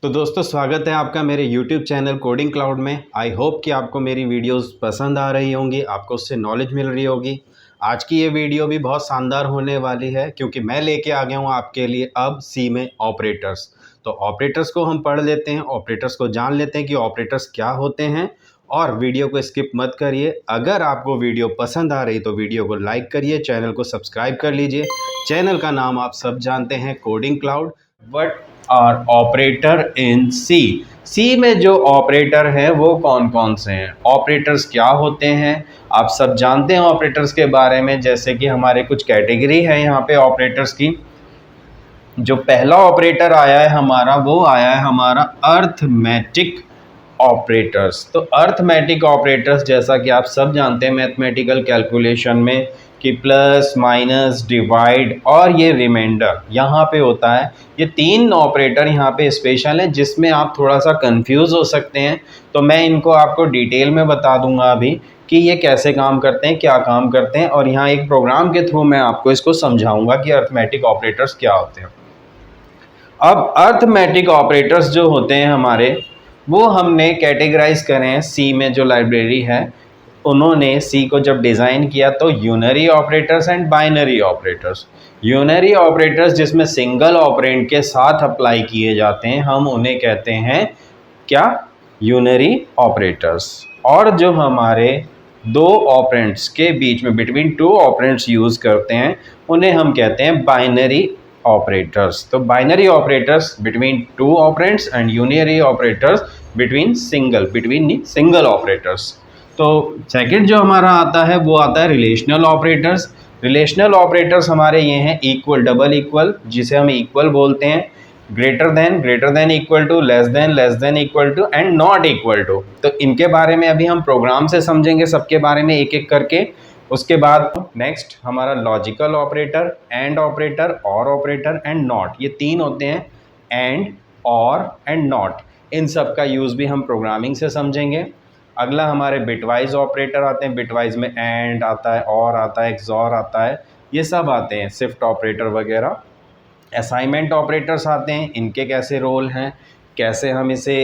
तो दोस्तों स्वागत है आपका मेरे YouTube चैनल कोडिंग क्लाउड में। आई होप कि आपको मेरी वीडियोस पसंद आ रही होंगी, आपको उससे नॉलेज मिल रही होगी। आज की ये वीडियो भी बहुत शानदार होने वाली है क्योंकि मैं लेके आ गया हूँ आपके लिए अब सी में ऑपरेटर्स। तो ऑपरेटर्स को हम पढ़ लेते हैं, ऑपरेटर्स को जान लेते हैं कि ऑपरेटर्स क्या होते हैं। और वीडियो को स्किप मत करिए। अगर आपको वीडियो पसंद आ रही तो वीडियो को लाइक करिए, चैनल को सब्सक्राइब कर लीजिए। चैनल का नाम आप सब जानते हैं, coding cloud. But our operator in C. C में जो ऑपरेटर है वो कौन कौन से हैं, ऑपरेटर्स क्या होते हैं, आप सब जानते हैं ऑपरेटर्स के बारे में। जैसे कि हमारे कुछ कैटेगरी है यहाँ पे ऑपरेटर्स की। जो पहला ऑपरेटर आया है हमारा, वो आया है हमारा अर्थमेटिक ऑपरेटर्स। तो अर्थमेटिक ऑपरेटर्स जैसा कि आप सब जानते हैं मैथमेटिकल कैलकुलेशन में कि प्लस माइनस डिवाइड और ये रिमाइंडर यहाँ पे होता है। ये तीन ऑपरेटर यहाँ पे स्पेशल हैं जिसमें आप थोड़ा सा कंफ्यूज हो सकते हैं। तो मैं इनको आपको डिटेल में बता दूंगा अभी कि ये कैसे काम करते हैं, क्या काम करते हैं, और यहाँ एक प्रोग्राम के थ्रू मैं आपको इसको समझाऊंगा कि अर्थमेटिक ऑपरेटर्स क्या होते हैं। अब अर्थमेटिक ऑपरेटर्स जो होते हैं हमारे, वो हमने कैटेगराइज करें हैं सी में। जो लाइब्रेरी है उन्होंने सी को जब डिज़ाइन किया तो unary operators and binary operators. Unary operators जिसमें सिंगल ऑपरेंड के साथ अप्लाई किए जाते हैं, हम उन्हें कहते हैं क्या, यूनरी ऑपरेटर्स। और जो हमारे दो ऑपरेंड्स के बीच में बिटवीन टू ऑपरेंड्स यूज़ करते हैं उन्हें हम कहते हैं बाइनरी ऑपरेटर्स। तो binary operators between two operands and unary operators between single operators. तो सेकंड जो हमारा आता है वो आता है रिलेशनल ऑपरेटर्स। रिलेशनल ऑपरेटर्स हमारे ये हैं इक्वल, डबल इक्वल जिसे हम इक्वल बोलते हैं, greater than equal to, less than equal to and not equal to. तो इनके बारे में अभी हम प्रोग्राम से समझेंगे, सबके बारे में एक एक करके। उसके बाद नेक्स्ट हमारा लॉजिकल ऑपरेटर, एंड ऑपरेटर, और ऑपरेटर एंड नॉट। ये तीन होते हैं, एंड, और एंड नॉट। इन सब का यूज़ भी हम प्रोग्रामिंग से समझेंगे। अगला हमारे बिटवाइज ऑपरेटर आते हैं। बिटवाइज में एंड आता है, और आता है, एक्सॉर आता है, ये सब आते हैं, शिफ्ट ऑपरेटर वगैरह। असाइनमेंट ऑपरेटर्स आते हैं, इनके कैसे रोल हैं, कैसे हम इसे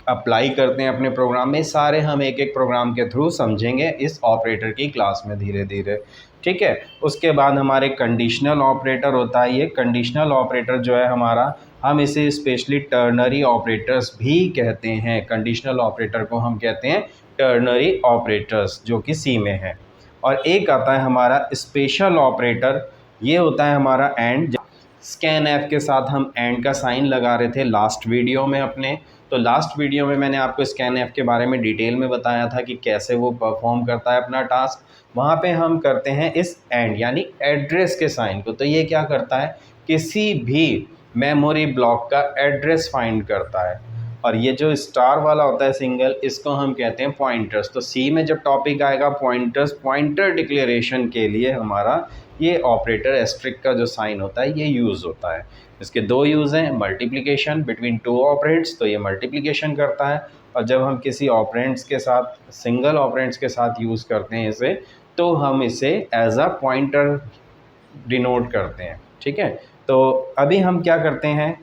अप्लाई करते हैं अपने प्रोग्राम में, सारे हम एक एक प्रोग्राम के थ्रू समझेंगे इस ऑपरेटर की क्लास में धीरे धीरे। ठीक है। उसके बाद हमारे कंडीशनल ऑपरेटर होता है। ये कंडीशनल ऑपरेटर जो है हमारा, हम इसे स्पेशली टर्नरी ऑपरेटर्स भी कहते हैं। कंडीशनल ऑपरेटर को हम कहते हैं टर्नरी ऑपरेटर्स, जो कि सी में है। और एक आता है हमारा स्पेशल ऑपरेटर, ये होता है हमारा एंड। स्कैन एफ के साथ हम एंड का साइन लगा रहे थे लास्ट वीडियो में अपने। तो लास्ट वीडियो में मैंने आपको स्कैन एफ के बारे में डिटेल में बताया था कि कैसे वो परफॉर्म करता है अपना टास्क। वहाँ पे हम करते हैं इस एंड यानी एड्रेस के साइन को। तो ये क्या करता है, किसी भी मेमोरी ब्लॉक का एड्रेस फाइंड करता है। और ये जो स्टार वाला होता है सिंगल, इसको हम कहते हैं पॉइंटर्स। तो सी में जब टॉपिक आएगा पॉइंटर्स, पॉइंटर डिक्लेरेशन के लिए हमारा ये ऑपरेटर एस्ट्रिक का जो साइन होता है ये यूज़ होता है। इसके दो यूज़ हैं, मल्टीप्लिकेशन बिटवीन टू ऑपरेंड्स, तो ये मल्टीप्लिकेशन करता है। और जब हम किसी ऑपरेंड्स के साथ, सिंगल ऑपरेंड्स के साथ यूज़ करते हैं इसे, तो हम इसे एज अ पॉइंटर डिनोट करते हैं। ठीक है। तो अभी हम क्या करते हैं,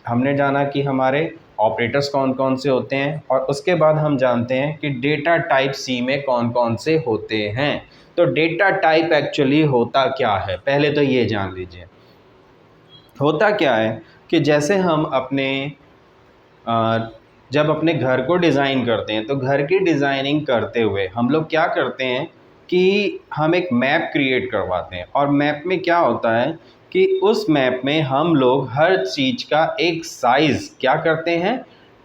हमने जाना कि हमारे ऑपरेटर्स कौन कौन से होते हैं, और उसके बाद हम जानते हैं कि डेटा टाइप सी में कौन कौन से होते हैं। तो डेटा टाइप एक्चुअली होता क्या है, पहले तो ये जान लीजिए। होता क्या है कि जैसे हम अपने जब अपने घर को डिज़ाइन करते हैं, तो घर की डिज़ाइनिंग करते हुए हम लोग क्या करते हैं कि हम एक मैप क्रिएट करवाते हैं। और मैप में क्या होता है कि उस मैप में हम लोग हर चीज़ का एक साइज़ क्या करते हैं,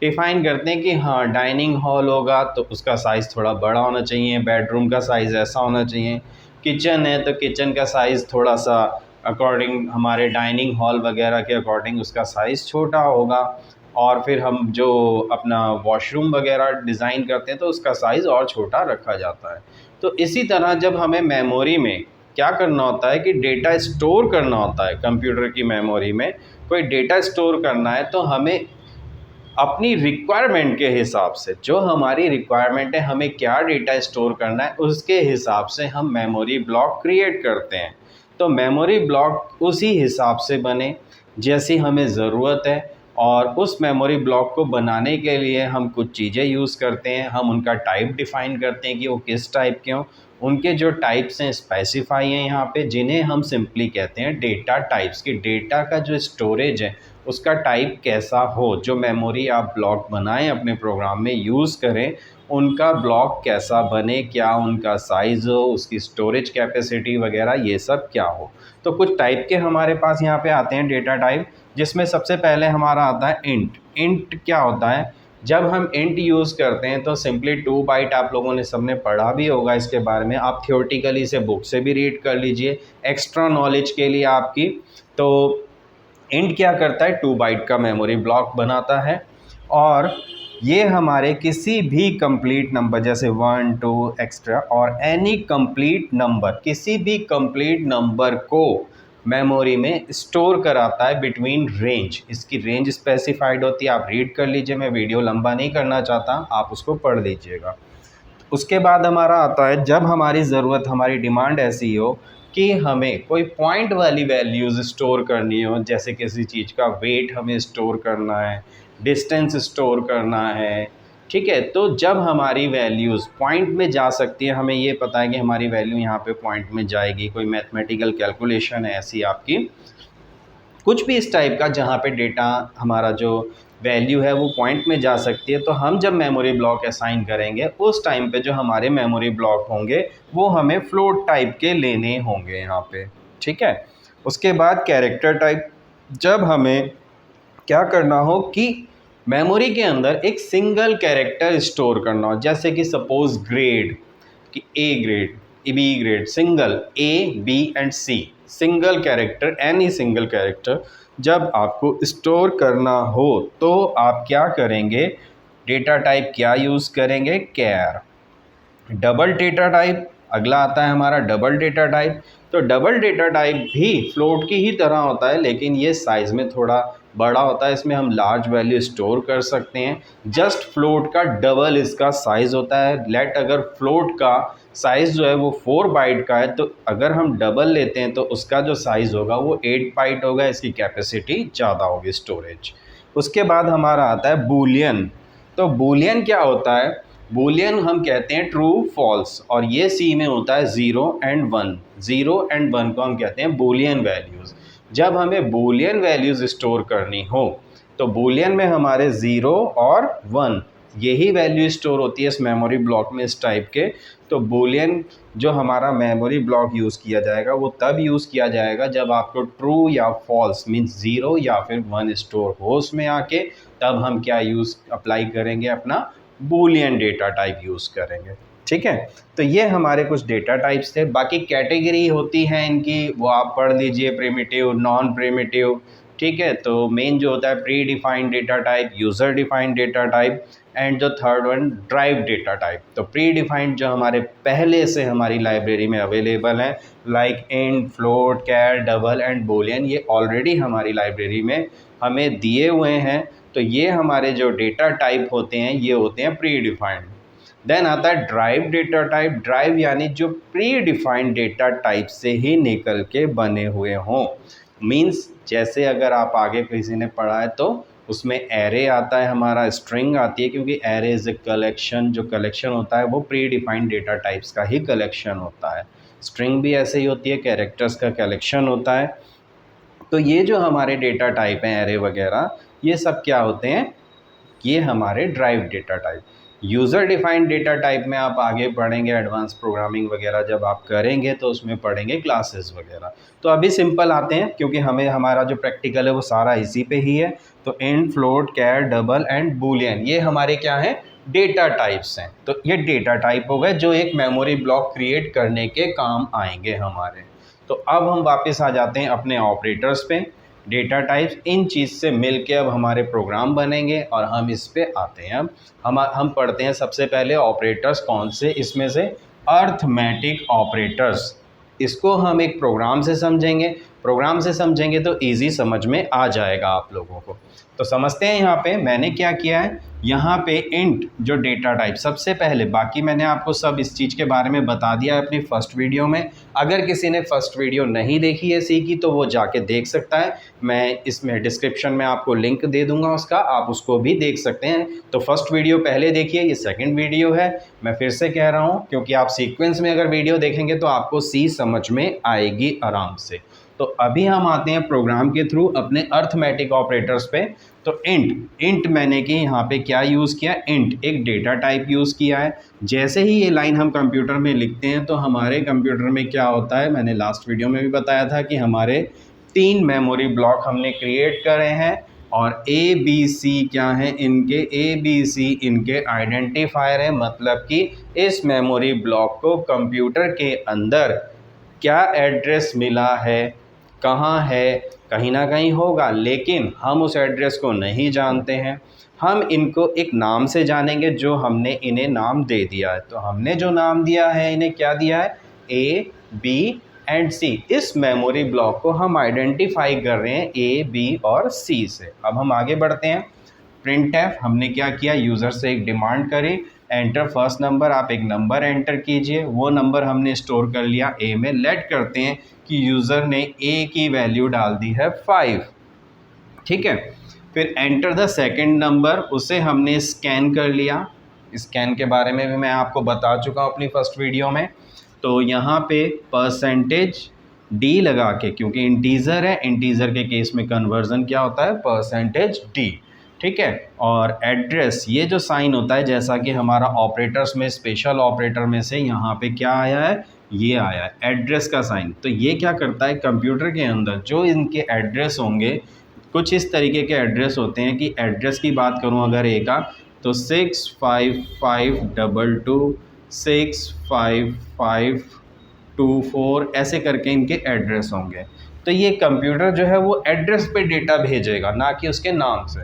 डिफ़ाइन करते हैं कि हाँ डाइनिंग हॉल होगा तो उसका साइज़ थोड़ा बड़ा होना चाहिए, बेडरूम का साइज़ ऐसा होना चाहिए, किचन है तो किचन का साइज़ थोड़ा सा अकॉर्डिंग हमारे डाइनिंग हॉल वगैरह के अकॉर्डिंग उसका साइज़ छोटा होगा। और फिर हम जो अपना वॉशरूम वगैरह डिज़ाइन करते हैं तो उसका साइज़ और छोटा रखा जाता है। तो इसी तरह जब हमें मेमोरी में क्या करना होता है कि डेटा स्टोर करना होता है, कंप्यूटर की मेमोरी में कोई डेटा स्टोर करना है, तो हमें अपनी रिक्वायरमेंट के हिसाब से, जो हमारी रिक्वायरमेंट है हमें क्या डेटा स्टोर करना है, उसके हिसाब से हम मेमोरी ब्लॉक क्रिएट करते हैं। तो मेमोरी ब्लॉक उसी हिसाब से बने जैसी हमें ज़रूरत है। और उस मेमोरी ब्लॉक को बनाने के लिए हम कुछ चीज़ें यूज़ करते हैं। हम उनका टाइप डिफ़ाइन करते हैं कि वो किस टाइप के हों। उनके जो टाइप्स हैं स्पेसिफाई हैं यहाँ पे, जिन्हें हम सिंपली कहते हैं डेटा टाइप्स, कि डेटा का जो स्टोरेज है उसका टाइप कैसा हो। जो मेमोरी आप ब्लॉक बनाएं अपने प्रोग्राम में यूज़ करें, उनका ब्लॉक कैसा बने, क्या उनका साइज़ हो, उसकी स्टोरेज कैपेसिटी वगैरह ये सब क्या हो। तो कुछ टाइप के हमारे पास यहाँ पे आते हैं डेटा टाइप, जिसमें सबसे पहले हमारा आता है इंट। इंट क्या होता है? जब हम इंट यूज़ करते हैं तो सिंपली 2 बाइट, आप लोगों ने सबने पढ़ा भी होगा इसके बारे में, आप थियोरेटिकली से बुक से भी रीड कर लीजिए एक्स्ट्रा नॉलेज के लिए आपकी। तो इंट क्या करता है? 2 बाइट का मेमोरी ब्लॉक बनाता है, और ये हमारे किसी भी कंप्लीट नंबर जैसे 1 2 एक्स्ट्रा और एनी कंप्लीट नंबर, किसी भी कंप्लीट नंबर को मेमोरी में स्टोर कराता है बिटवीन रेंज। इसकी रेंज स्पेसिफाइड होती है, आप रीड कर लीजिए, मैं वीडियो लंबा नहीं करना चाहता, आप उसको पढ़ लीजिएगा। उसके बाद हमारा आता है जब हमारी ज़रूरत, हमारी डिमांड ऐसी हो कि हमें कोई पॉइंट वाली वैल्यूज़ स्टोर करनी हो, जैसे किसी चीज़ का वेट हमें स्टोर करना है, डिस्टेंस स्टोर करना है, ठीक है। तो जब हमारी वैल्यूज़ पॉइंट में जा सकती है, हमें ये पता है कि हमारी वैल्यू यहाँ पे पॉइंट में जाएगी, कोई मैथमेटिकल कैलकुलेशन है ऐसी आपकी, कुछ भी इस टाइप का जहाँ पे डेटा हमारा जो वैल्यू है वो पॉइंट में जा सकती है, तो हम जब मेमोरी ब्लॉक असाइन करेंगे उस टाइम पे जो हमारे मेमोरी ब्लॉक होंगे वो हमें फ्लोट टाइप के लेने होंगे यहाँ पे, ठीक है। उसके बाद कैरेक्टर टाइप, जब हमें क्या करना हो कि मेमोरी के अंदर एक सिंगल कैरेक्टर स्टोर करना हो, जैसे कि सपोज ग्रेड, कि A grade, B grade, single A B and C, single character, any single character जब आपको स्टोर करना हो तो आप क्या करेंगे? डेटा टाइप क्या यूज़ करेंगे? कैर। डबल डेटा टाइप अगला आता है हमारा, डबल डेटा टाइप। तो डबल डेटा टाइप भी फ्लोट की ही तरह होता है, लेकिन ये साइज़ में थोड़ा बड़ा होता है, इसमें हम लार्ज वैल्यू स्टोर कर सकते हैं। जस्ट फ्लोट का डबल इसका साइज़ होता है। लेट अगर फ्लोट का साइज़ जो है वो 4 बाइट का है, तो अगर हम डबल लेते हैं तो उसका जो साइज़ होगा वो 8 बाइट होगा, इसकी कैपेसिटी ज़्यादा होगी स्टोरेज। उसके बाद हमारा आता है बूलियन। तो बूलियन क्या होता है? बूलियन हम कहते हैं ट्रू फॉल्स, और ये सी में होता है 0 एंड 1। 0 एंड 1 को हम कहते हैं बूलियन वैल्यूज़। जब हमें बूलियन वैल्यूज़ स्टोर करनी हो तो बूलियन में हमारे 0 और 1 यही वैल्यू स्टोर होती है इस मेमोरी ब्लॉक में, इस टाइप के। तो बूलियन जो हमारा मेमोरी ब्लॉक यूज़ किया जाएगा वो तब यूज़ किया जाएगा जब आपको ट्रू या फॉल्स मीन्स 0 या फिर 1 स्टोर हो उसमें आके, तब हम क्या यूज़ अप्लाई करेंगे? अपना बूलियन डेटा टाइप यूज़ करेंगे, ठीक है। तो ये हमारे कुछ डेटा टाइप्स थे। बाकी कैटेगरी होती है इनकी, वो आप पढ़ लीजिए, प्रिमिटिव, नॉन प्रिमिटिव, ठीक है। तो मेन जो होता है pre defined data type, user defined data type, and जो third one derived data type. तो प्री डिफाइंड जो हमारे पहले से हमारी लाइब्रेरी में अवेलेबल है, like int, float, char, double and boolean, ये ऑलरेडी हमारी लाइब्रेरी में हमें दिए हुए हैं। तो ये हमारे जो डेटा टाइप होते हैं ये होते हैं प्री डिफाइंड। देन आता है ड्राइव डेटा टाइप। ड्राइव यानी जो प्री डिफाइंड डेटा टाइप से ही निकल के बने हुए हों। मीन्स जैसे अगर आप आगे किसी ने पढ़ा है तो उसमें एरे आता है हमारा, स्ट्रिंग आती है, क्योंकि एरे इज़ ए कलेक्शन, जो कलेक्शन होता है वो प्री डिफाइंड डेटा टाइप्स का ही कलेक्शन होता है। स्ट्रिंग भी ऐसे ही होती है, कैरेक्टर्स का कलेक्शन होता है। तो ये जो हमारे डेटा टाइप हैं, एरे वगैरह, ये सब क्या होते हैं? ये हमारे drive data type. User defined data type में आप आगे पढ़ेंगे, एडवांस प्रोग्रामिंग वगैरह जब आप करेंगे तो उसमें पढ़ेंगे क्लासेस वगैरह। तो अभी सिंपल आते हैं, क्योंकि हमें हमारा जो प्रैक्टिकल है वो सारा इसी पे ही है। तो int, float, char, double and boolean, ये हमारे क्या हैं? डेटा टाइप्स हैं। तो ये डेटा टाइप हो गए जो एक मेमोरी ब्लॉक क्रिएट करने के काम आएंगे हमारे। तो अब हम वापस आ जाते हैं अपने ऑपरेटर्स पे। डेटा टाइप्स इन चीज़ से मिल के अब हमारे प्रोग्राम बनेंगे और हम इस पे आते हैं। अब हम पढ़ते हैं सबसे पहले ऑपरेटर्स कौन से, इसमें से अर्थमेटिक ऑपरेटर्स। इसको हम एक प्रोग्राम से समझेंगे, प्रोग्राम से समझेंगे तो ईजी समझ में आ जाएगा आप लोगों को। तो समझते हैं यहाँ पे मैंने क्या किया है। यहाँ पे इंट जो डेटा टाइप, सबसे पहले बाकी मैंने आपको सब इस चीज़ के बारे में बता दिया है अपनी फर्स्ट वीडियो में। अगर किसी ने फर्स्ट वीडियो नहीं देखी है सी की तो वो जाके देख सकता है, मैं इसमें डिस्क्रिप्शन में आपको लिंक दे दूंगा उसका, आप उसको भी देख सकते हैं। तो फर्स्ट वीडियो पहले देखिए, ये सेकंड वीडियो है। मैं फिर से कह रहा हूँ क्योंकि आप सीक्वेंस में अगर वीडियो देखेंगे तो आपको सी समझ में आएगी आराम से। तो अभी हम आते हैं प्रोग्राम के थ्रू अपने अर्थमेटिक ऑपरेटर्स पे। तो इंट मैंने कि यहाँ पे क्या यूज़ किया, इंट एक डेटा टाइप यूज़ किया है। जैसे ही ये लाइन हम कंप्यूटर में लिखते हैं तो हमारे कंप्यूटर में क्या होता है, मैंने लास्ट वीडियो में भी बताया था कि हमारे 3 मेमोरी ब्लॉक हमने क्रिएट करे हैं और ए बी सी क्या है इनके, ए बी सी इनके आइडेंटिफायर है। मतलब कि इस मेमोरी ब्लॉक को कंप्यूटर के अंदर क्या एड्रेस मिला है, कहाँ है, कहीं ना कहीं होगा, लेकिन हम उस एड्रेस को नहीं जानते हैं। हम इनको एक नाम से जानेंगे जो हमने इन्हें नाम दे दिया है। तो हमने जो नाम दिया है इन्हें क्या दिया है, ए बी एंड सी। इस मेमोरी ब्लॉक को हम आइडेंटिफाई कर रहे हैं ए बी और सी से। अब हम आगे बढ़ते हैं। प्रिंट एफ हमने क्या किया, यूज़र से एक डिमांड करी, एंटर फर्स्ट नंबर, आप एक नंबर एंटर कीजिए। वो नंबर हमने स्टोर कर लिया ए में। लेट करते हैं कि यूज़र ने ए की वैल्यू डाल दी है 5, ठीक है। फिर एंटर द सेकंड नंबर, उसे हमने स्कैन कर लिया। स्कैन के बारे में भी मैं आपको बता चुका हूँ अपनी फर्स्ट वीडियो में। तो यहाँ पे परसेंटेज डी लगा के, क्योंकि इंटीज़र है, इंटीज़र के केस में कन्वर्जन क्या होता है, परसेंटेज डी, ठीक है। और एड्रेस, ये जो साइन होता है जैसा कि हमारा ऑपरेटर्स में स्पेशल ऑपरेटर में से यहाँ पे क्या आया है, ये आया है एड्रेस का साइन। तो ये क्या करता है, कंप्यूटर के अंदर जो इनके एड्रेस होंगे, कुछ इस तरीके के एड्रेस होते हैं कि एड्रेस की बात करूँ अगर ए का तो 65522 65524 ऐसे करके इनके एड्रेस होंगे। तो ये कंप्यूटर जो है वो एड्रेस पे डेटा भेजेगा, ना कि उसके नाम से।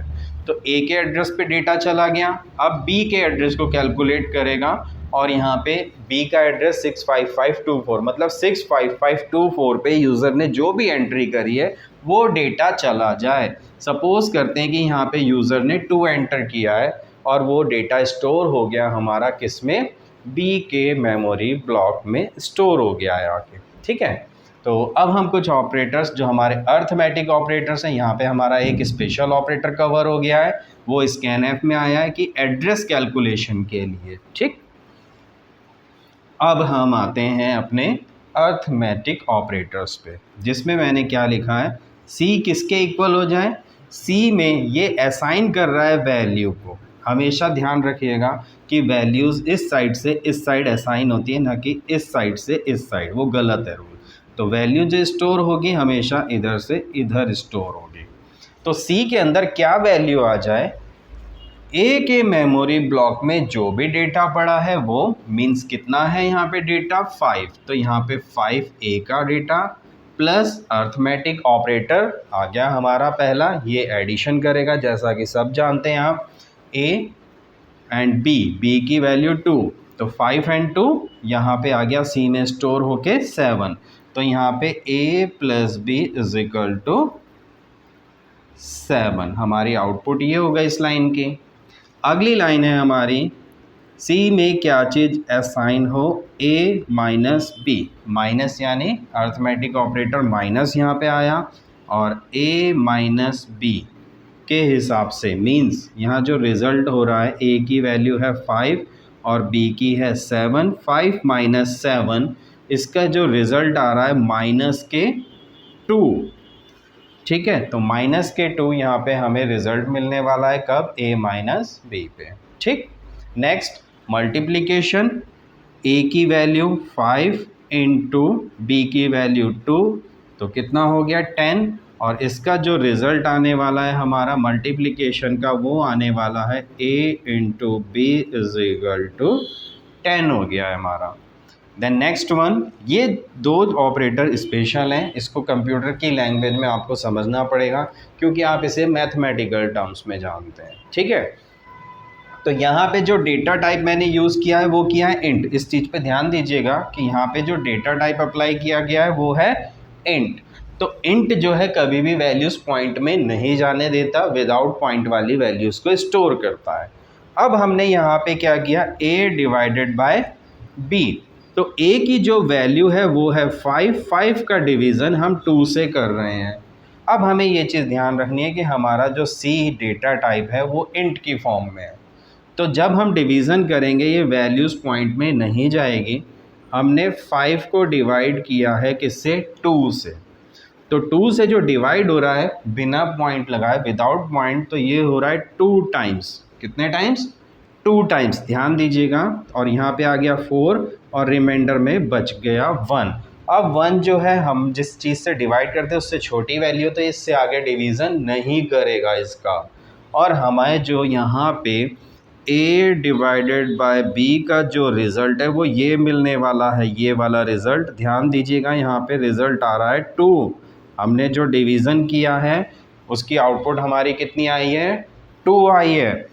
तो ए के एड्रेस पे डेटा चला गया, अब बी के एड्रेस को कैलकुलेट करेगा और यहाँ पे बी का एड्रेस 65524, मतलब 65524 पे यूज़र ने जो भी एंट्री करी है वो डेटा चला जाए। सपोज़ करते हैं कि यहाँ पे यूज़र ने 2 एंटर किया है और वो डेटा स्टोर हो गया हमारा किस में, बी के मेमोरी ब्लॉक में स्टोर हो गया है आके, ठीक है। तो अब हम कुछ ऑपरेटर्स जो हमारे अर्थमेटिक ऑपरेटर्स हैं, यहाँ पे हमारा एक स्पेशल ऑपरेटर कवर हो गया है, वो स्कैनएफ में आया है कि एड्रेस कैलकुलेशन के लिए, ठीक। अब हम आते हैं अपने अर्थमेटिक ऑपरेटर्स पे, जिसमें मैंने क्या लिखा है, सी किसके इक्वल हो जाए, सी में ये असाइन कर रहा है वैल्यू को। हमेशा ध्यान रखिएगा कि वैल्यूज़ इस साइड से इस साइड असाइन होती है, ना कि इस साइड से इस साइड, वो गलत है रूल। तो वैल्यू जो स्टोर होगी हमेशा इधर से इधर स्टोर होगी। तो सी के अंदर क्या वैल्यू आ जाए, ए के मेमोरी ब्लॉक में जो भी डेटा पड़ा है वो मीन्स कितना है यहाँ पे डेटा 5, तो यहाँ पे 5 ए का डेटा प्लस अर्थमेटिक ऑपरेटर आ गया हमारा पहला, ये एडिशन करेगा जैसा कि सब जानते हैं आप, ए एंड बी की वैल्यू 2, तो 5 एंड 2 यहाँ पे आ गया सी में स्टोर होके 7, तो यहाँ पे a plus b is equal to 7। हमारी आउटपुट ये होगा इस लाइन की। अगली लाइन है हमारी, सी में क्या चीज़ असाइन हो, ए माइनस बी, माइनस यानी अर्थमेटिक ऑपरेटर माइनस यहाँ पे आया और ए माइनस बी के हिसाब से मीन्स यहाँ जो रिज़ल्ट हो रहा है, ए की वैल्यू है 5 और बी की है 7, 5 माइनस 7, इसका जो रिज़ल्ट आ रहा है माइनस के 2, ठीक है। तो माइनस के 2 यहाँ पे हमें रिज़ल्ट मिलने वाला है कब, ए माइनस बी पे, ठीक। नेक्स्ट मल्टीप्लिकेशन, ए की वैल्यू 5 इंटू बी की वैल्यू 2, तो कितना हो गया 10, और इसका जो रिज़ल्ट आने वाला है हमारा मल्टीप्लिकेशन का, वो आने वाला है A into B is equal to 10 हो गया है हमारा। देन नेक्स्ट वन, ये दो ऑपरेटर स्पेशल हैं, इसको कंप्यूटर की लैंग्वेज में आपको समझना पड़ेगा क्योंकि आप इसे मैथमेटिकल टर्म्स में जानते हैं, ठीक है। तो यहाँ पे जो डेटा टाइप मैंने यूज़ किया है वो किया है इंट। इस चीज़ पे ध्यान दीजिएगा कि यहाँ पे जो डेटा टाइप अप्लाई किया गया है वो है इंट। तो इंट जो है कभी भी वैल्यूज़ पॉइंट में नहीं जाने देता, विदाउट पॉइंट वाली वैल्यूज़ को स्टोर करता है। अब हमने यहाँ पे क्या किया, a डिवाइडेड बाय b। तो a की जो वैल्यू है वो है 5 का डिवीज़न हम 2 से कर रहे हैं। अब हमें ये चीज़ ध्यान रखनी है कि हमारा जो c डेटा टाइप है वो इंट की फॉर्म में है। तो जब हम डिवीज़न करेंगे ये वैल्यूज़ पॉइंट में नहीं जाएगी। हमने 5 को डिवाइड किया है किससे, 2 से। तो 2 से जो डिवाइड हो रहा है बिना पॉइंट लगाए, विदाउट पॉइंट, तो ये हो रहा है 2 टाइम्स। कितने टाइम्स, 2 टाइम्स, ध्यान दीजिएगा। और यहाँ पे आ गया 4 और रिमाइंडर में बच गया 1। अब 1 जो है हम जिस चीज़ से डिवाइड करते हैं उससे छोटी वैल्यू, तो इससे आगे डिवीज़न नहीं करेगा इसका। और हमें जो यहाँ पे a डिवाइडेड बाय b का जो रिज़ल्ट है वो ये मिलने वाला है, ये वाला रिज़ल्ट। ध्यान दीजिएगा यहाँ पे रिज़ल्ट आ रहा है 2। हमने जो डिवीज़न किया है उसकी आउटपुट हमारी कितनी आई है, 2 आई है।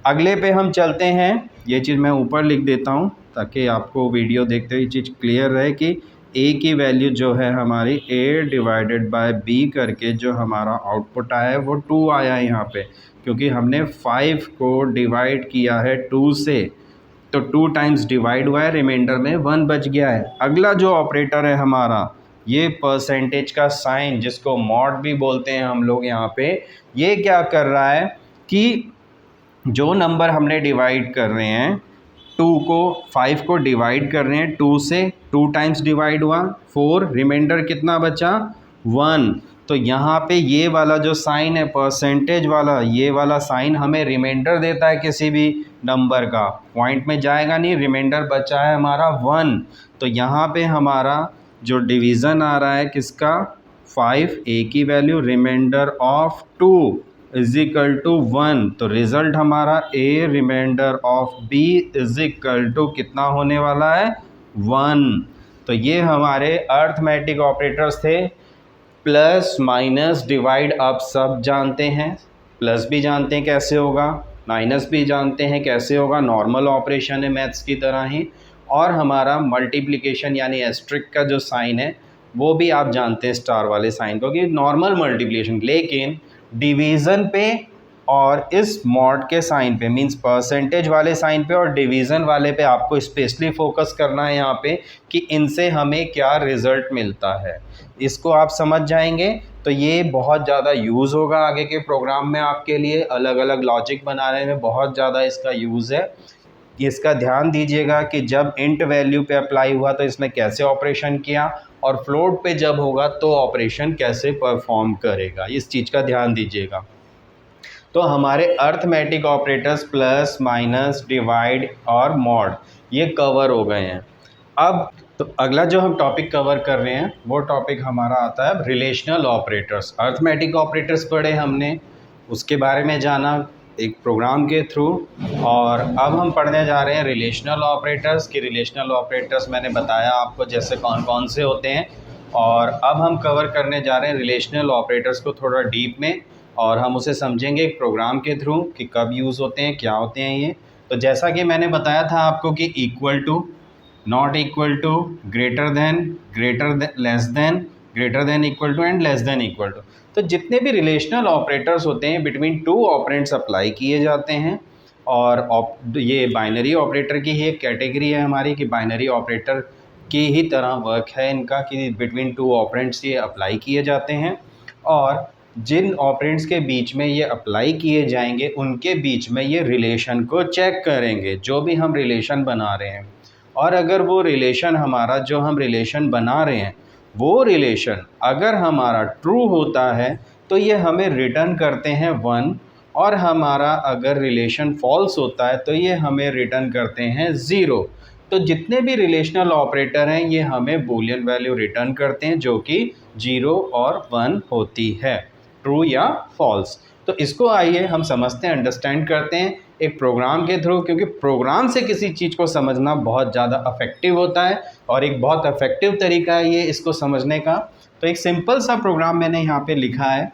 अगले पे हम चलते हैं, ये चीज़ मैं ऊपर लिख देता हूँ ताकि आपको वीडियो देखते हुए चीज़ क्लियर रहे कि a की वैल्यू जो है हमारी a डिवाइडेड बाय b करके जो हमारा आउटपुट आया है वो 2 आया है यहाँ पे, क्योंकि हमने 5 को डिवाइड किया है 2 से। तो 2 टाइम्स डिवाइड हुआ है, रिमाइंडर में 1 बच गया है। अगला जो ऑपरेटर है हमारा, ये परसेंटेज का साइन जिसको मॉड भी बोलते हैं हम लोग यहाँ पे, ये क्या कर रहा है कि जो नंबर हमने डिवाइड कर रहे हैं 5 को डिवाइड कर रहे हैं 2 से, 2 टाइम्स डिवाइड हुआ 4, रिमाइंडर कितना बचा 1। तो यहाँ पे ये वाला जो साइन है परसेंटेज वाला, ये वाला साइन हमें रिमाइंडर देता है किसी भी नंबर का, पॉइंट में जाएगा नहीं, रिमाइंडर बचा है हमारा 1। तो यहाँ पे हमारा जो डिवीज़न आ रहा है किसका, 5, a की वैल्यू, remainder of 2 is equal to 1। तो रिज़ल्ट हमारा a remainder of b is equal to कितना होने वाला है, 1। तो ये हमारे अर्थमेटिक ऑपरेटर्स थे। प्लस माइनस डिवाइड आप सब जानते हैं, प्लस भी जानते हैं कैसे होगा, माइनस भी जानते हैं कैसे होगा, नॉर्मल ऑपरेशन है मैथ्स की तरह ही। और हमारा मल्टीप्लिकेशन यानी एस्ट्रिक का जो साइन है वो भी आप जानते हैं, स्टार वाले साइन को, कि नॉर्मल मल्टीप्लिकेशन। लेकिन डिवीज़न पे और इस मॉड के साइन पे, मींस परसेंटेज वाले साइन पे और डिवीज़न वाले पे आपको स्पेशली फोकस करना है यहाँ पे कि इनसे हमें क्या रिज़ल्ट मिलता है। इसको आप समझ जाएंगे तो ये बहुत ज़्यादा यूज़ होगा आगे के प्रोग्राम में आपके लिए, अलग अलग लॉजिक बनाने में बहुत ज़्यादा इसका यूज़ है। इसका ध्यान दीजिएगा कि जब इंट वैल्यू पे अप्लाई हुआ तो इसने कैसे ऑपरेशन किया, और फ्लोट पे जब होगा तो ऑपरेशन कैसे परफॉर्म करेगा, इस चीज़ का ध्यान दीजिएगा। तो हमारे arithmetic operators plus, minus, divide और मॉड ये कवर हो गए हैं। अब तो अगला जो हम टॉपिक कवर कर रहे हैं वो टॉपिक हमारा आता है रिलेशनल ऑपरेटर्स। अर्थमेटिक ऑपरेटर्स पढ़े हमने, उसके बारे में जाना एक प्रोग्राम के थ्रू, और अब हम पढ़ने जा रहे हैं रिलेशनल ऑपरेटर्स। कि रिलेशनल ऑपरेटर्स मैंने बताया आपको जैसे कौन कौन से होते हैं, और अब हम कवर करने जा रहे हैं रिलेशनल ऑपरेटर्स को थोड़ा डीप में, और हम उसे समझेंगे एक प्रोग्राम के थ्रू कि कब यूज़ होते हैं, क्या होते हैं ये। तो जैसा कि मैंने बताया था आपको कि equal to, not equal to, greater than, less than, greater than equal to and less than equal to. तो जितने भी रिलेशनल ऑपरेटर्स होते हैं बिटवीन 2 ऑपरेंड्स अप्लाई किए जाते हैं। और ये बाइनरी ऑपरेटर की ही एक कैटेगरी है हमारी, कि बाइनरी ऑपरेटर की ही तरह वर्क है इनका, कि बिटवीन 2 ऑपरेंड्स ये अप्लाई किए जाते हैं। और जिन ऑपरेंड्स के बीच में ये अप्लाई किए जाएंगे उनके बीच में ये रिलेशन को चेक करेंगे, जो भी हम रिलेशन बना रहे हैं। और अगर वो रिलेशन हमारा, जो हम रिलेशन बना रहे हैं वो रिलेशन अगर हमारा ट्रू होता है तो ये हमें रिटर्न करते हैं 1, और हमारा अगर रिलेशन फॉल्स होता है तो ये हमें रिटर्न करते हैं 0। तो जितने भी रिलेशनल ऑपरेटर हैं ये हमें बूलियन वैल्यू रिटर्न करते हैं जो कि 0 और 1 होती है, ट्रू या फॉल्स। तो इसको आइए हम समझते हैं, अंडरस्टैंड करते हैं एक प्रोग्राम के थ्रू, क्योंकि प्रोग्राम से किसी चीज़ को समझना बहुत ज़्यादा अफेक्टिव होता है और एक बहुत अफेक्टिव तरीका है ये इसको समझने का। तो एक सिंपल सा प्रोग्राम मैंने यहाँ पे लिखा है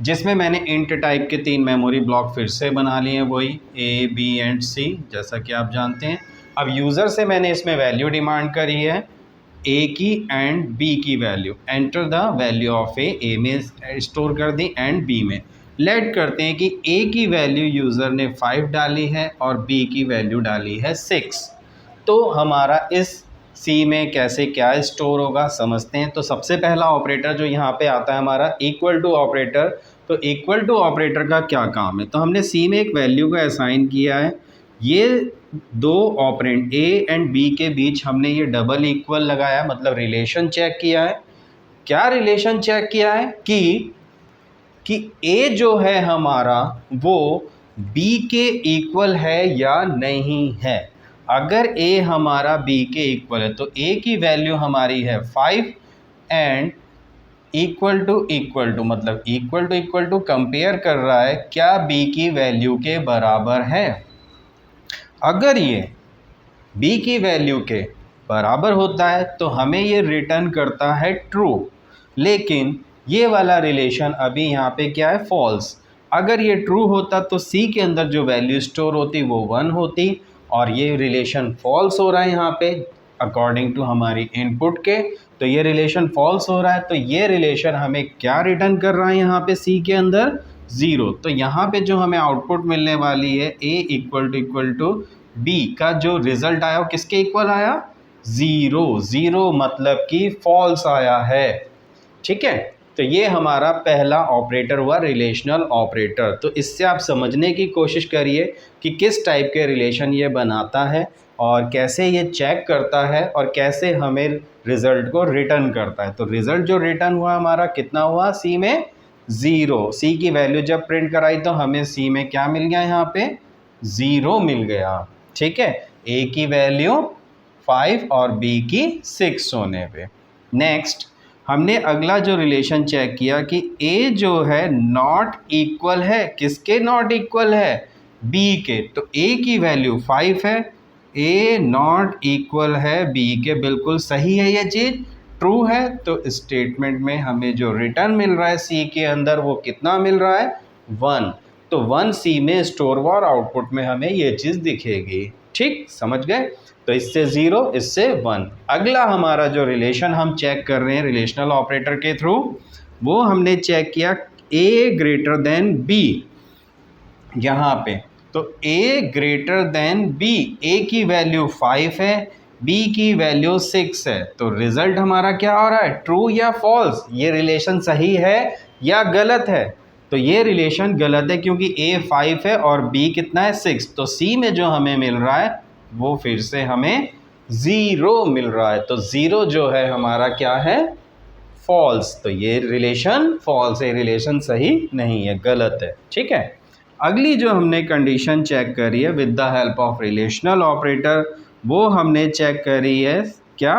जिसमें मैंने इंट टाइप के 3 मेमोरी ब्लॉक फिर से बना लिए हैं, वही A, B एंड C, जैसा कि आप जानते हैं। अब यूज़र से मैंने इसमें वैल्यू डिमांड करी है ए की एंड बी की value, enter the value of A में स्टोर कर दी एंड बी में। लेट करते हैं कि ए की वैल्यू यूज़र ने 5 डाली है और बी की वैल्यू डाली है 6। तो हमारा इस सी में कैसे क्या स्टोर होगा समझते हैं। तो सबसे पहला ऑपरेटर जो यहाँ पे आता है हमारा इक्वल टू ऑपरेटर। तो इक्वल टू ऑपरेटर का क्या काम है, तो हमने सी में एक वैल्यू को असाइन किया है। ये दो ऑपरेंड ए एंड बी के बीच हमने ये डबल इक्वल लगाया, मतलब रिलेशन चेक किया है। क्या रिलेशन चेक किया है कि ए जो है हमारा वो बी के इक्वल है या नहीं है। अगर ए हमारा बी के इक्वल है तो ए की वैल्यू हमारी है 5 एंड इक्वल टू मतलब इक्वल टू कंपेयर कर रहा है क्या बी की वैल्यू के बराबर है। अगर ये बी की वैल्यू के बराबर होता है तो हमें ये रिटर्न करता है ट्रू, लेकिन ये वाला रिलेशन अभी यहाँ पे क्या है, फॉल्स। अगर ये ट्रू होता तो सी के अंदर जो वैल्यू स्टोर होती वो 1 होती, और ये रिलेशन फॉल्स हो रहा है यहाँ पे अकॉर्डिंग टू हमारी इनपुट के। तो ये रिलेशन फॉल्स हो रहा है, तो ये रिलेशन हमें क्या रिटर्न कर रहा है यहाँ पे सी के अंदर, 0। तो यहाँ पे जो हमें आउटपुट मिलने वाली है ए इक्वल टू बी का जो रिजल्ट आया वो किसके इक्वल आया, 0 मतलब कि फॉल्स आया है। ठीक है, तो ये हमारा पहला ऑपरेटर हुआ रिलेशनल ऑपरेटर। तो इससे आप समझने की कोशिश करिए कि किस टाइप के रिलेशन ये बनाता है और कैसे ये चेक करता है और कैसे हमें रिज़ल्ट को रिटर्न करता है। तो रिज़ल्ट जो रिटर्न हुआ हमारा कितना हुआ, सी में 0। सी की वैल्यू जब प्रिंट कराई तो हमें सी में क्या मिल गया, यहाँ पे 0 मिल गया। ठीक है, ए की वैल्यू 5 और बी की 6 होने पे। नेक्स्ट हमने अगला जो रिलेशन चेक किया कि ए जो है नॉट इक्वल है, किसके नॉट इक्वल है, बी के। तो ए की वैल्यू 5 है, ए नॉट इक्वल है बी के। बिल्कुल सही है, ये चीज़ ट्रू है। तो स्टेटमेंट में हमें जो रिटर्न मिल रहा है सी के अंदर वो कितना मिल रहा है, 1। तो 1 सी में स्टोर हुआ और आउटपुट में हमें ये चीज़ दिखेगी। ठीक, समझ गए। तो इससे 0, इससे 1। अगला हमारा जो रिलेशन हम चेक कर रहे हैं रिलेशनल ऑपरेटर के थ्रू, वो हमने चेक किया a ग्रेटर देन b यहाँ पे। तो a greater than b, a की वैल्यू 5 है, b की वैल्यू 6 है। तो रिजल्ट हमारा क्या हो रहा है, ट्रू या फॉल्स, ये रिलेशन सही है या गलत है। तो ये रिलेशन गलत है क्योंकि a 5 है और b कितना है, 6। तो c में जो हमें मिल रहा है वो फिर से हमें 0 मिल रहा है। तो 0 जो है हमारा क्या है, फॉल्स। तो ये रिलेशन फॉल्स है, रिलेशन सही नहीं है, गलत है। ठीक है, अगली जो हमने कंडीशन चेक करी है with the help of relational operator, वो हमने चेक करी है क्या,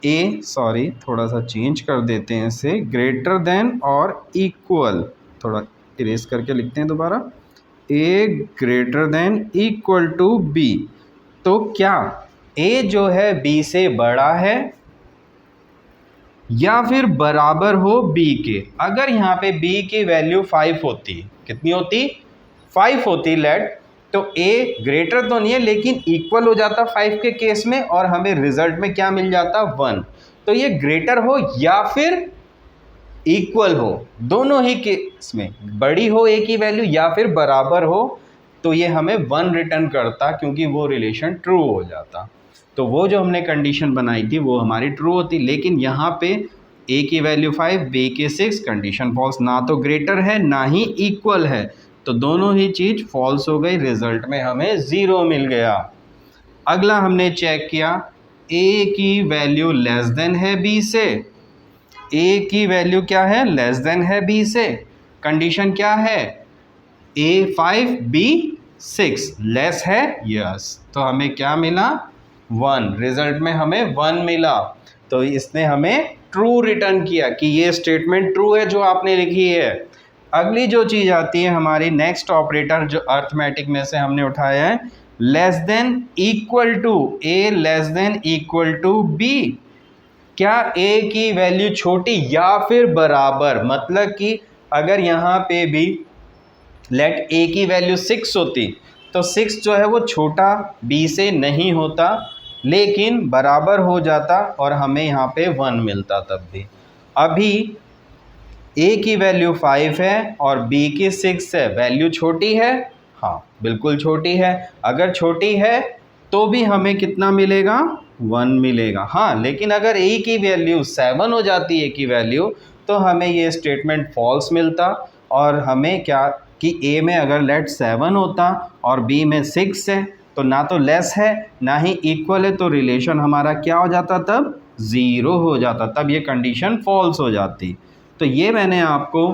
ए सॉरी थोड़ा सा चेंज कर देते हैं इसे, ग्रेटर देन और इक्वल, थोड़ा इरेज करके लिखते हैं दोबारा, A greater than equal to B. तो क्या a जो है b से बड़ा है या फिर बराबर हो b के। अगर यहाँ पे b की वैल्यू 5 होती, कितनी होती, 5 होती लेट, तो a ग्रेटर तो नहीं है लेकिन इक्वल हो जाता 5 के केस में और हमें रिजल्ट में क्या मिल जाता, 1। तो ये ग्रेटर हो या फिर इक्वल हो, दोनों ही केस में, बड़ी हो a की वैल्यू या फिर बराबर हो, तो ये हमें 1 रिटर्न करता क्योंकि वो रिलेशन ट्रू हो जाता। तो वो जो हमने कंडीशन बनाई थी वो हमारी ट्रू होती, लेकिन यहाँ पे a की वैल्यू 5, b के 6, कंडीशन फॉल्स, ना तो ग्रेटर है ना ही इक्वल है, तो दोनों ही चीज़ फॉल्स हो गई। रिजल्ट में हमें 0 मिल गया। अगला हमने चेक किया a की वैल्यू लेस देन है b से, a की वैल्यू क्या है, लेस देन है b से। कंडीशन क्या है, A5 B6 लेस है, यस। तो हमें क्या मिला, 1। रिजल्ट में हमें 1 मिला। तो इसने हमें ट्रू रिटर्न किया कि ये स्टेटमेंट ट्रू है जो आपने लिखी है। अगली जो चीज़ आती है हमारी नेक्स्ट ऑपरेटर जो अर्थमेटिक में से हमने उठाया है, less than equal to, A less than equal to B. क्या a की वैल्यू छोटी या फिर बराबर, मतलब कि अगर यहाँ पे भी लेट a की वैल्यू 6 होती तो 6 जो है वो छोटा b से नहीं होता, लेकिन बराबर हो जाता और हमें यहाँ पे 1 मिलता तब भी। अभी A की वैल्यू 5 है और B की 6 है, वैल्यू छोटी है? हाँ बिल्कुल छोटी है। अगर छोटी है तो भी हमें कितना मिलेगा? 1 मिलेगा। हाँ लेकिन अगर A की वैल्यू 7 हो जाती है की वैल्यू, तो हमें ये स्टेटमेंट फॉल्स मिलता और हमें क्या कि A में अगर लेट 7 होता और B में 6 है तो ना तो लेस है ना ही इक्वल है, तो रिलेशन हमारा क्या हो जाता? तब 0 हो जाता, तब ये कंडीशन फॉल्स हो जाती। तो ये मैंने आपको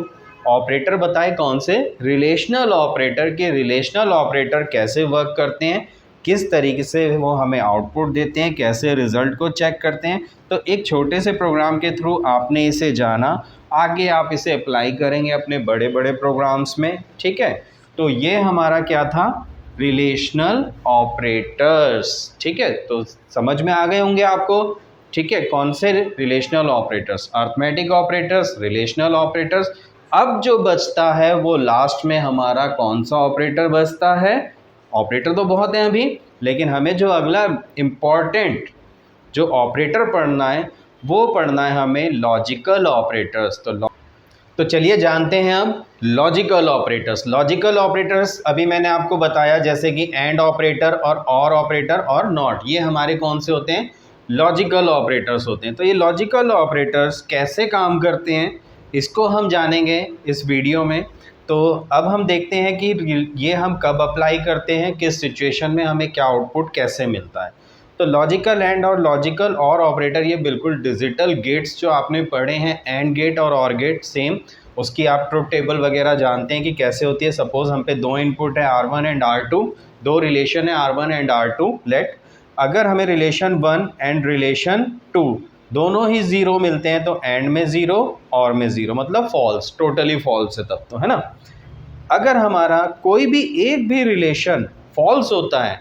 ऑपरेटर बताए, कौन से? रिलेशनल ऑपरेटर के रिलेशनल ऑपरेटर कैसे वर्क करते हैं, किस तरीके से वो हमें आउटपुट देते हैं, कैसे रिज़ल्ट को चेक करते हैं। तो एक छोटे से प्रोग्राम के थ्रू आपने इसे जाना, आगे आप इसे अप्लाई करेंगे अपने बड़े बड़े प्रोग्राम्स में, ठीक है। तो ये हमारा क्या था? रिलेशनल ऑपरेटर्स, ठीक है। तो समझ में आ गए होंगे आपको, ठीक है, कौन से relational operators? Arithmetic operators, relational operators. अब जो बचता है वो लास्ट में हमारा कौन सा ऑपरेटर बचता है? ऑपरेटर तो बहुत हैं अभी, लेकिन हमें जो अगला इम्पॉर्टेंट जो ऑपरेटर पढ़ना है वो पढ़ना है हमें लॉजिकल ऑपरेटर्स। तो चलिए जानते हैं अब लॉजिकल ऑपरेटर्स। लॉजिकल ऑपरेटर्स अभी मैंने आपको बताया, जैसे कि एंड ऑपरेटर और ऑपरेटर और नॉट, ये हमारे कौन से होते हैं? लॉजिकल ऑपरेटर्स होते हैं। तो ये लॉजिकल ऑपरेटर्स कैसे काम करते हैं इसको हम जानेंगे इस वीडियो में। तो अब हम देखते हैं कि ये हम कब अप्लाई करते हैं, किस सिचुएशन में हमें क्या आउटपुट कैसे मिलता है। तो लॉजिकल एंड और लॉजिकल और ऑपरेटर, ये बिल्कुल डिजिटल गेट्स जो आपने पढ़े हैं, एंड गेट और ऑर गेट, सेम उसकी आप ट्रुथ टेबल वगैरह जानते हैं कि कैसे होती है। सपोज हम पे दो इनपुट है R1 एंड R2, दो रिलेशन है R1 एंड R2। लेट अगर हमें रिलेशन 1 एंड रिलेशन 2 दोनों ही 0 मिलते हैं तो एंड में 0 और में 0, मतलब फॉल्स, टोटली फॉल्स है तब तो, है ना। अगर हमारा कोई भी एक भी रिलेशन फॉल्स होता है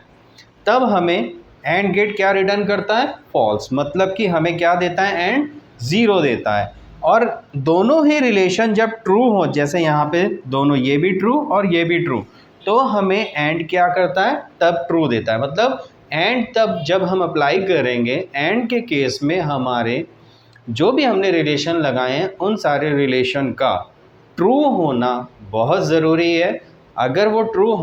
तब हमें एंड गेट क्या रिटर्न करता है? फॉल्स, मतलब कि हमें क्या देता है? एंड 0 देता है। और दोनों ही रिलेशन जब ट्रू हो, जैसे यहाँ पे दोनों, ये भी ट्रू और ये भी ट्रू, तो हमें एंड क्या करता है? तब ट्रू देता है। मतलब एंड तब जब हम अप्लाई करेंगे, एंड के केस में हमारे जो भी हमने रिलेशन लगाए हैं उन सारे रिलेशन का ट्रू होना बहुत ज़रूरी है। अगर वो ट्रू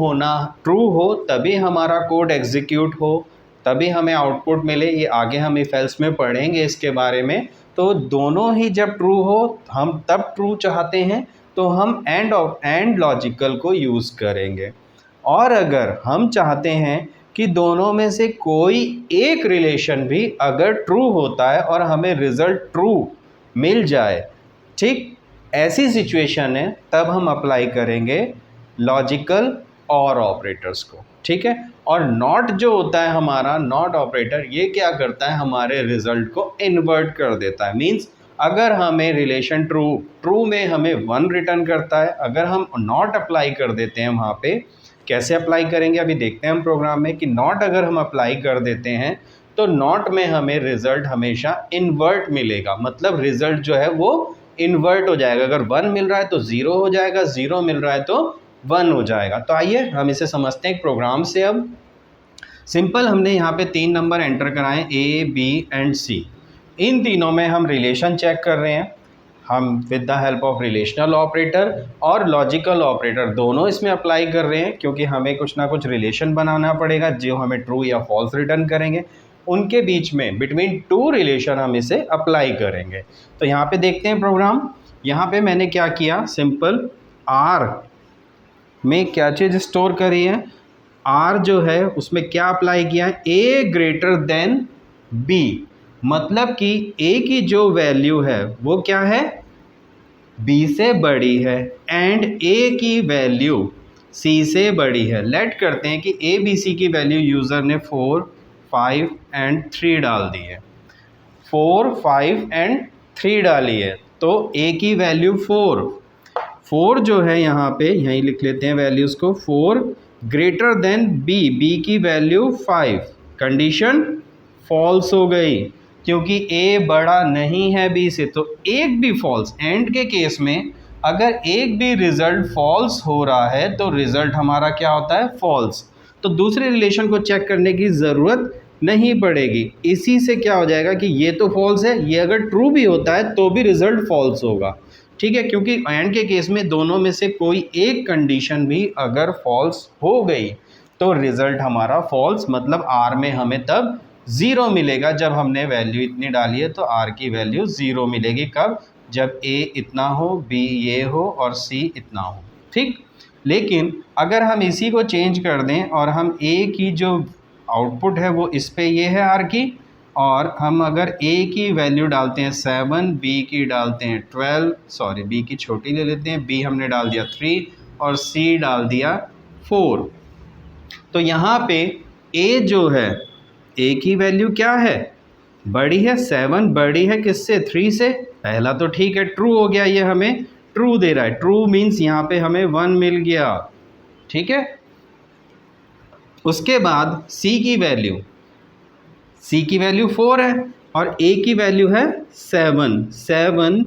हो तभी हमारा कोड एग्जीक्यूट हो, तभी हमें आउटपुट मिले। ये आगे हम इफ एल्स में पढ़ेंगे इसके बारे में। तो दोनों ही जब ट्रू हो, हम तब ट्रू चाहते हैं तो हम एंड लॉजिकल को यूज़ करेंगे। और अगर हम चाहते हैं कि दोनों में से कोई एक रिलेशन भी अगर ट्रू होता है और हमें रिज़ल्ट ट्रू मिल जाए, ठीक, ऐसी सिचुएशन है, तब हम अप्लाई करेंगे लॉजिकल और ऑपरेटर्स को, ठीक है। और नॉट जो होता है हमारा, नॉट ऑपरेटर, ये क्या करता है? हमारे रिजल्ट को इन्वर्ट कर देता है। मींस अगर हमें रिलेशन ट्रू में हमें 1 रिटर्न करता है, अगर हम नॉट अप्लाई कर देते हैं वहाँ पे, कैसे अप्लाई करेंगे अभी देखते हैं हम प्रोग्राम में, कि नॉट अगर हम अप्लाई कर देते हैं तो नॉट में हमें रिजल्ट हमेशा इन्वर्ट मिलेगा। मतलब रिजल्ट जो है वो इन्वर्ट हो जाएगा। अगर 1 मिल रहा है तो 0 हो जाएगा, 0 मिल रहा है तो 1 हो जाएगा। तो आइए हम इसे समझते हैं एक प्रोग्राम से। अब सिंपल, हमने यहाँ पे 3 नंबर एंटर कराएं, A, B एंड C। इन तीनों में हम रिलेशन चेक कर रहे हैं, हम with the help of relational operator और लॉजिकल ऑपरेटर दोनों इसमें अप्लाई कर रहे हैं, क्योंकि हमें कुछ ना कुछ रिलेशन बनाना पड़ेगा जो हमें ट्रू या फॉल्स रिटर्न करेंगे। उनके बीच में बिटवीन 2 रिलेशन हम इसे अप्लाई करेंगे। तो यहाँ पे देखते हैं प्रोग्राम। यहाँ पे मैंने क्या किया, सिंपल R में क्या चीज़ स्टोर करी है, R जो है उसमें क्या अप्लाई किया है? A ग्रेटर देन B, मतलब कि A की जो वैल्यू है वो क्या है? B से बड़ी है, एंड A की वैल्यू C से बड़ी है। लेट करते हैं कि A B C की वैल्यू यूज़र ने 4, 5 एंड 3 डाल दी है, 4, 5 एंड 3 डाली है, तो A की वैल्यू 4 जो है यहाँ पे, यहीं लिख लेते हैं वैल्यूज़ को, 4 ग्रेटर देन B की वैल्यू 5, कंडीशन फॉल्स हो गई क्योंकि A बड़ा नहीं है B से। तो एक भी फॉल्स, एंड के केस में अगर एक भी रिजल्ट फॉल्स हो रहा है तो रिजल्ट हमारा क्या होता है? फॉल्स। तो दूसरे रिलेशन को चेक करने की ज़रूरत नहीं पड़ेगी। इसी से क्या हो जाएगा कि ये तो फॉल्स है, ये अगर ट्रू भी होता है तो भी रिजल्ट फॉल्स होगा, ठीक है, क्योंकि एंड के केस में दोनों में से कोई एक कंडीशन भी अगर फॉल्स हो गई तो रिजल्ट हमारा फॉल्स, मतलब आर में हमें तब ज़ीरो मिलेगा। जब हमने वैल्यू इतनी डाली है तो आर की वैल्यू ज़ीरो मिलेगी। कब? जब ए इतना हो, बी ये हो और सी इतना हो, ठीक। लेकिन अगर हम इसी को चेंज कर दें और हम ए की जो आउटपुट है वो इस पे ये है आर की, और हम अगर ए की वैल्यू डालते हैं 7, बी की डालते हैं 12, सॉरी बी की छोटी ले लेते हैं, बी हमने डाल दिया 3 और सी डाल दिया 4, तो यहाँ पे ए जो है, ए की वैल्यू क्या है? बड़ी है, 7 बड़ी है किससे? 3 से। पहला तो ठीक है, ट्रू हो गया, ये हमें ट्रू दे रहा है। ट्रू मीन्स यहाँ पे हमें 1 मिल गया, ठीक है। उसके बाद सी की वैल्यू 4 है और ए की वैल्यू है 7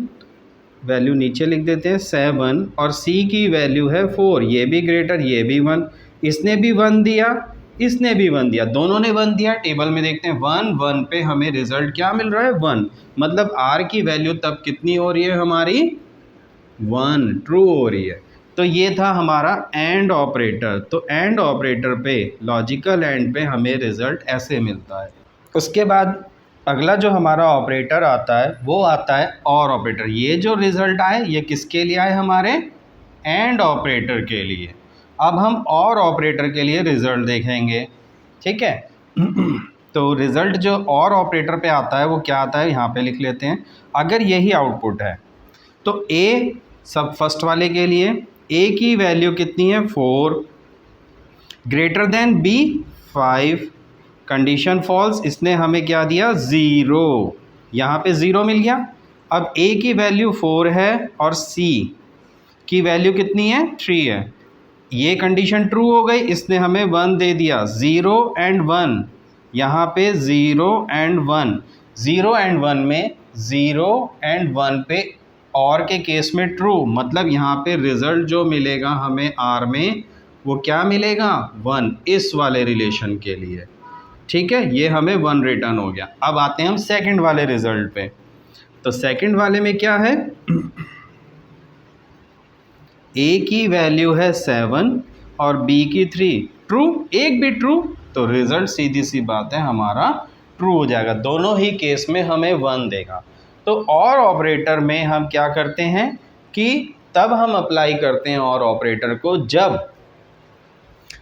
वैल्यू नीचे लिख देते हैं 7, और सी की वैल्यू है 4, ये भी ग्रेटर, ये भी 1, इसने भी 1 दिया, इसने भी 1 दिया, दोनों ने 1 दिया। टेबल में देखते हैं 1 1 पे हमें रिजल्ट क्या मिल रहा है? 1, मतलब आर की वैल्यू तब कितनी हो रही है हमारी? 1, ट्रू हो रही है। तो ये था हमारा एंड ऑपरेटर। तो एंड ऑपरेटर पे, लॉजिकल एंड पे हमें रिजल्ट ऐसे मिलता है। उसके बाद अगला जो हमारा ऑपरेटर आता है वो आता है और ऑपरेटर। ये जो रिज़ल्ट आए ये किसके लिए आए? हमारे एंड ऑपरेटर के लिए। अब हम और ऑपरेटर के लिए रिज़ल्ट देखेंगे, ठीक है। तो रिज़ल्ट जो और ऑपरेटर पे आता है वो क्या आता है, यहाँ पे लिख लेते हैं। अगर यही आउटपुट है तो ए, सब फर्स्ट वाले के लिए ए की वैल्यू कितनी है? 4, greater than B 5, condition false, इसने हमें क्या दिया? 0, यहाँ पे 0 मिल गया। अब ए की वैल्यू 4 है और सी की वैल्यू कितनी है? 3 है, ये कंडीशन ट्रू हो गई, इसने हमें 1 दे दिया। 0 एंड 1, यहाँ पे 0 एंड 1, 0 एंड 1 में 0 एंड 1 पे और के केस में ट्रू, मतलब यहाँ पे रिज़ल्ट जो मिलेगा हमें आर में वो क्या मिलेगा? 1, इस वाले रिलेशन के लिए, ठीक है। ये हमें 1 रिटर्न हो गया। अब आते हैं हम सेकंड वाले रिजल्ट पे। तो सेकंड वाले में क्या है? ए की वैल्यू है 7 और बी की 3, ट्रू, एक भी ट्रू, तो रिजल्ट सीधी सी बात है हमारा ट्रू हो जाएगा। दोनों ही केस में हमें 1 देगा। तो और ऑपरेटर में हम क्या करते हैं कि तब हम अप्लाई करते हैं और ऑपरेटर को जब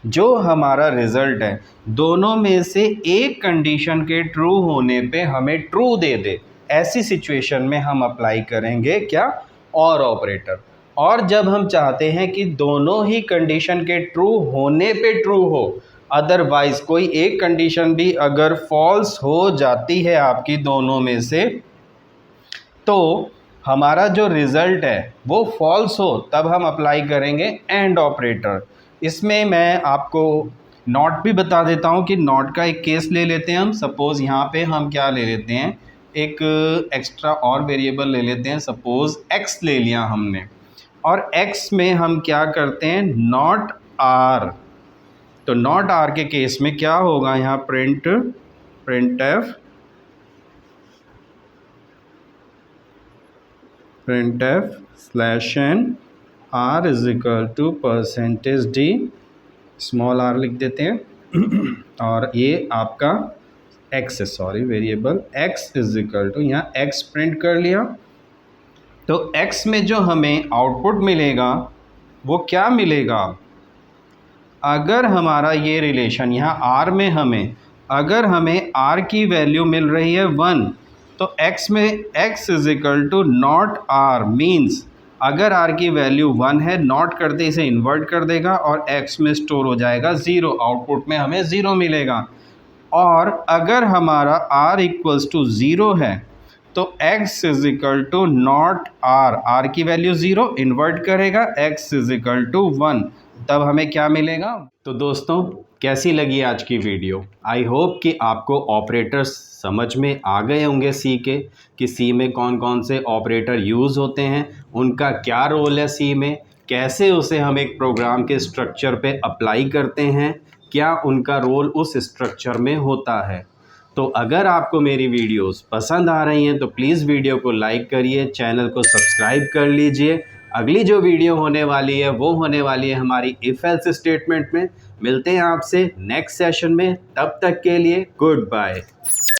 जो हमारा रिज़ल्ट है दोनों में से एक कंडीशन के ट्रू होने पे हमें ट्रू दे दे, ऐसी सिचुएशन में हम अप्लाई करेंगे क्या? और ऑपरेटर। और जब हम चाहते हैं कि दोनों ही कंडीशन के ट्रू होने पे ट्रू हो, अदरवाइज़ कोई एक कंडीशन भी अगर फॉल्स हो जाती है आपकी दोनों में से, तो हमारा जो रिज़ल्ट है वो फॉल्स हो, तब हम अप्लाई करेंगे एंड ऑपरेटर। इसमें मैं आपको नॉट भी बता देता हूँ कि नॉट का एक केस ले लेते हैं हम। सपोज़ यहाँ पे हम क्या ले लेते हैं, एक एक्स्ट्रा और वेरिएबल ले लेते हैं। सपोज़ x ले लिया हमने, और x में हम क्या करते हैं? Not r। तो नॉट r के केस में क्या होगा? यहाँ printf /n r is equal to %d, small r लिख देते हैं और ये आपका x है, sorry variable x is equal to, यहाँ x प्रिंट कर लिया। तो x में जो हमें आउटपुट मिलेगा वो क्या मिलेगा? अगर हमारा ये रिलेशन यहाँ r में अगर हमें r की वैल्यू मिल रही है 1, तो x में x is equal to not r, means अगर r की वैल्यू 1 है, नॉट करते इसे इन्वर्ट कर देगा और x में स्टोर हो जाएगा 0, आउटपुट में हमें 0 मिलेगा। और अगर हमारा r इक्वल्स टू 0 है तो x is equal to not r की वैल्यू 0, इन्वर्ट करेगा, x इज इक्वल टू 1, तब हमें क्या मिलेगा? तो दोस्तों कैसी लगी आज की वीडियो? आई होप कि आपको ऑपरेटर्स समझ में आ गए होंगे सी के, कि सी में कौन कौन से ऑपरेटर यूज़ होते हैं, उनका क्या रोल है सी में, कैसे उसे हम एक प्रोग्राम के स्ट्रक्चर पे अप्लाई करते हैं, क्या उनका रोल उस स्ट्रक्चर में होता है। तो अगर आपको मेरी वीडियोस पसंद आ रही हैं तो प्लीज़ वीडियो को लाइक करिए, चैनल को सब्सक्राइब कर लीजिए। अगली जो वीडियो होने वाली है वो होने वाली है हमारी इफ एल्स स्टेटमेंट में। मिलते हैं आपसे नेक्स्ट सेशन में, तब तक के लिए गुड बाय।